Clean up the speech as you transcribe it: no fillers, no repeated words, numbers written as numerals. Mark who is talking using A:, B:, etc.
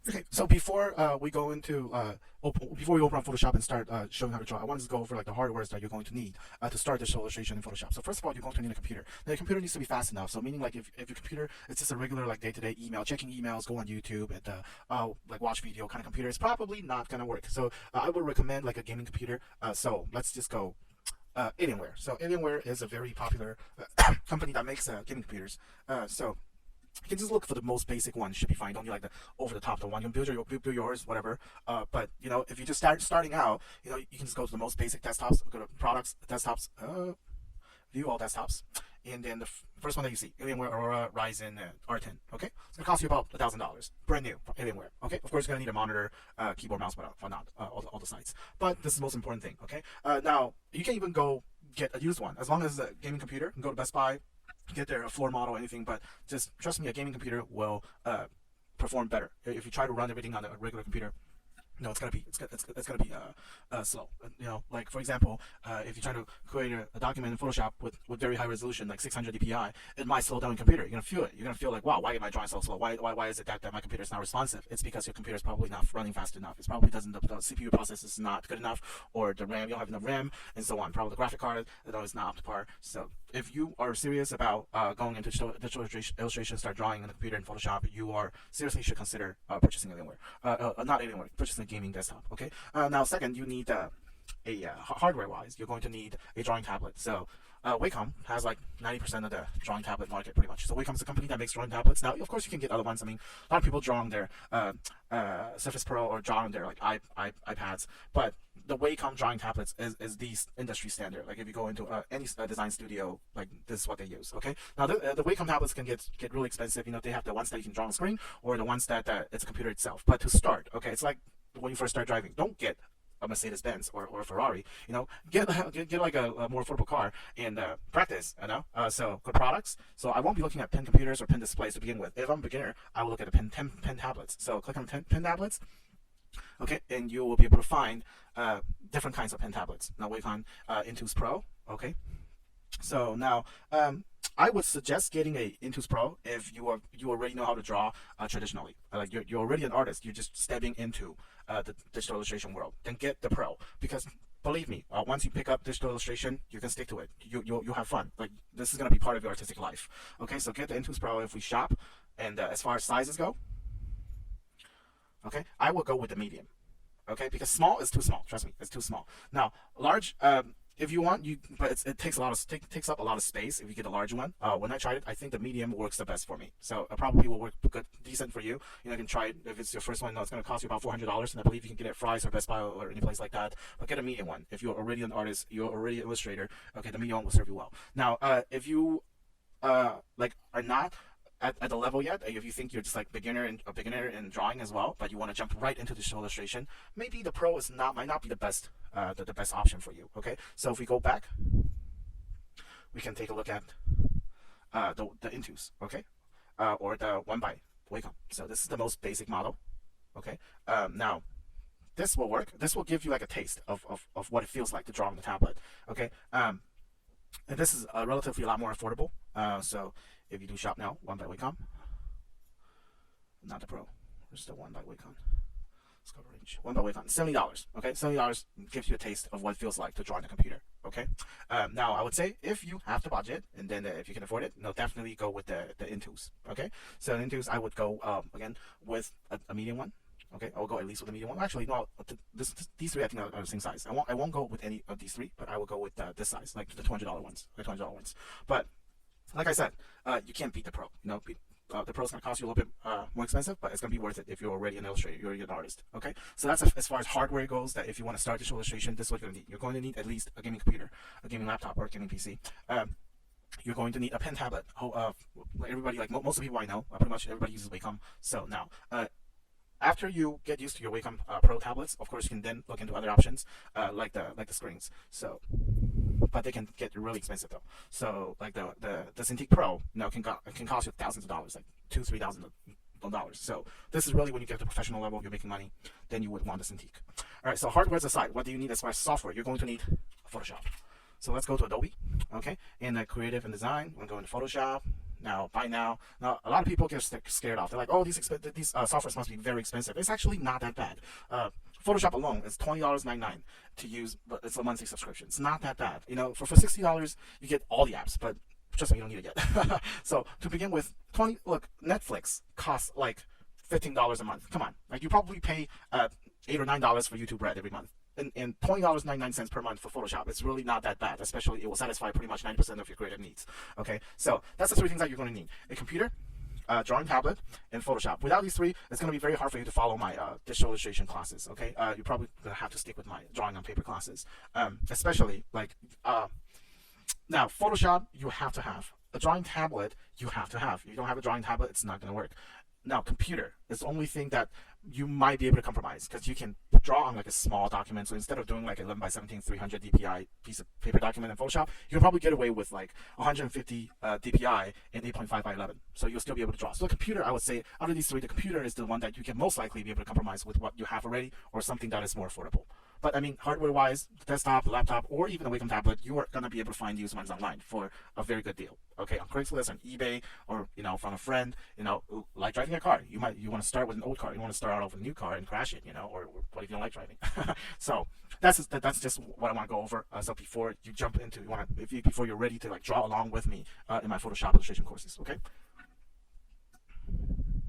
A: Okay, so before we open up Photoshop and start showing how to draw, I want to go over like the hardware that you're going to need to start this illustration in Photoshop. So first of all, you're going to need a computer. Now your computer needs to be fast enough. So meaning like if your computer is just a regular like day-to-day email, checking emails, go on YouTube and like watch video kind of computer, it's probably not gonna work. So I would recommend like a gaming computer. So let's just go Alienware. So Alienware is a very popular company that makes gaming computers. So you can just look for the most basic one. Should be fine. Don't need like the over the top the one. You can build yours, whatever. But you know, if you just starting out, you know, you can just go to the most basic desktops. Go to products, desktops, view all desktops, and then the first one that you see, Alienware Aurora Ryzen R10. Okay, it's gonna cost you about $1,000, brand new from Alienware. Okay, of course you're gonna need a monitor, keyboard, mouse, whatnot, all the sides. But this is the most important thing. Okay, now you can even go get a used one as long as a gaming computer. You can go to Best Buy, get their floor model or anything, but just trust me, a gaming computer will perform better. If you try to run everything on a regular computer, no, it's gonna be slow. You know, like for example, if you try to create a document in Photoshop with very high resolution, like 600 dpi, it might slow down your computer. You're gonna feel it. You're gonna feel like, wow, why am I drawing so slow? Why is it that my computer is not responsive? It's because your computer is probably not running fast enough. It's probably doesn't the CPU process is not good enough, or the RAM, you don't have enough RAM, and so on. Probably the graphic card is not up to par. So if you are serious about going into digital illustration, start drawing on the computer in Photoshop, you are seriously should consider purchasing Alienware. Not Alienware, purchasing a gaming desktop. Okay. Now, second, you need hardware-wise, you're going to need a drawing tablet. So Wacom has like 90% of the drawing tablet market, pretty much. So Wacom is a company that makes drawing tablets. Now, of course, you can get other ones. I mean, a lot of people draw on their Surface Pro or draw on their like iPads, but the Wacom drawing tablets is the industry standard. Like if you go into any design studio, like this is what they use. Okay. Now the Wacom tablets can get really expensive. You know, they have the ones that you can draw on screen, or the ones that it's a computer itself. But to start, okay, it's like when you first start driving, don't get a Mercedes Benz or a Ferrari. You know, get like a more affordable car and practice. You know, so good products. So I won't be looking at pen computers or pen displays to begin with. If I'm a beginner, I will look at the pen tablets. So click on pen tablets. Okay, and you will be able to find different kinds of pen tablets. Now Wacom Intuos Pro. Okay, so now I would suggest getting a Intuos Pro if you already know how to draw traditionally. Like you're already an artist. You're just stepping into the digital illustration world. Then get the Pro, because believe me, once you pick up digital illustration, you can stick to it. You'll have fun. Like this is gonna be part of your artistic life. Okay, so get the Intuos Pro if we shop. And as far as sizes go, okay, I will go with the medium. Okay, because small is too small. Trust me, it's too small. Now large, if you want, but it takes takes up a lot of space if you get a large one. When I tried it, I think the medium works the best for me. So it probably will work good, decent for you. You know, you can try it if it's your first one. No, it's going to cost you about $400, and I believe you can get it at Fry's or Best Buy or any place like that. But get a medium one. If you're already an artist, you're already an illustrator. Okay, the medium one will serve you well. Now, if you like are not at the level yet, if you think you're just like a beginner in drawing as well, but you want to jump right into digital illustration, maybe the Pro might not be the best the best option for you. Okay, so if we go back, we can take a look at the Intuos, okay, or the one by Wacom. So this is the most basic model. Okay, now this will work. This will give you like a taste of what it feels like to draw on the tablet. Okay, and this is relatively a lot more affordable. So if you do shop now, one by Wacom, not the Pro, just the one by Wacom. Let's go range. One by Wacom, $70. Okay, $70 gives you a taste of what it feels like to draw on a computer. Okay, now I would say if you have the budget and then if you can afford it, no, definitely go with the Intuos. Okay, so Intuos I would go again with a medium one. Okay, I'll go at least with a medium one. Actually, no, these three I think are the same size. I won't go with any of these three, but I will go with this size, like the $200 ones, But like I said, you can't beat the Pro. You know, the Pro is going to cost you a little bit more expensive, but it's going to be worth it if you're already an illustrator, you're already an artist. Okay, so that's as far as hardware goes. That if you want to start digital illustration, this is what you're going to need. You're going to need at least a gaming computer, a gaming laptop, or a gaming PC. You're going to need a pen tablet. Everybody, like most of the people I know, pretty much everybody uses Wacom. So now, after you get used to your Wacom Pro tablets, of course, you can then look into other options like the screens. So, but they can get really expensive though. So, like the Cintiq Pro, can cost you thousands of dollars, like $2,000-$3,000. So this is really when you get to the professional level, you're making money, then you would want the Cintiq. All right. So hardware aside, what do you need as far as software? You're going to need Photoshop. So let's go to Adobe, okay, and Creative and Design. We're going to Photoshop. now, buy now. Now, a lot of people get scared off. They're like, oh, these softwares must be very expensive. It's actually not that bad. Photoshop alone is $20.99 to use, but it's a monthly subscription. It's not that bad. You know, for $60, you get all the apps, but trust me, you don't need it yet. So to begin with, look, Netflix costs like $15 a month. Come on, like you probably pay $8 or $9 for YouTube Red every month. And $20.99 per month for Photoshop, it's really not that bad. Especially, it will satisfy pretty much 90% of your creative needs. Okay, so that's the three things that you're going to need: a computer, drawing tablet, and Photoshop. Without these three, it's going to be very hard for you to follow my digital illustration classes. Okay, you're probably going to have to stick with my drawing on paper classes, especially like now Photoshop. You have to have a drawing tablet. You have to have. If you don't have a drawing tablet, it's not going to work. Now, computer is the only thing that you might be able to compromise, because you can draw on like a small document. So instead of doing like 11 by 17 300 dpi piece of paper document in Photoshop, you can probably get away with like 150 dpi and 8.5 by 11. So you'll still be able to draw. So the computer, I would say, out of these three, the computer is the one that you can most likely be able to compromise with what you have already, or something that is more affordable. But I mean, hardware-wise, desktop, laptop, or even a Wacom tablet, you are gonna be able to find used ones online for a very good deal. Okay, on Craigslist, on eBay, or from a friend. Like driving a car. You want to start with an old car. You want to start out with a new car and crash it. Or what if you don't like driving? So that's just what I want to go over. So before you jump into, before you're ready to like draw along with me in my Photoshop illustration courses. Okay.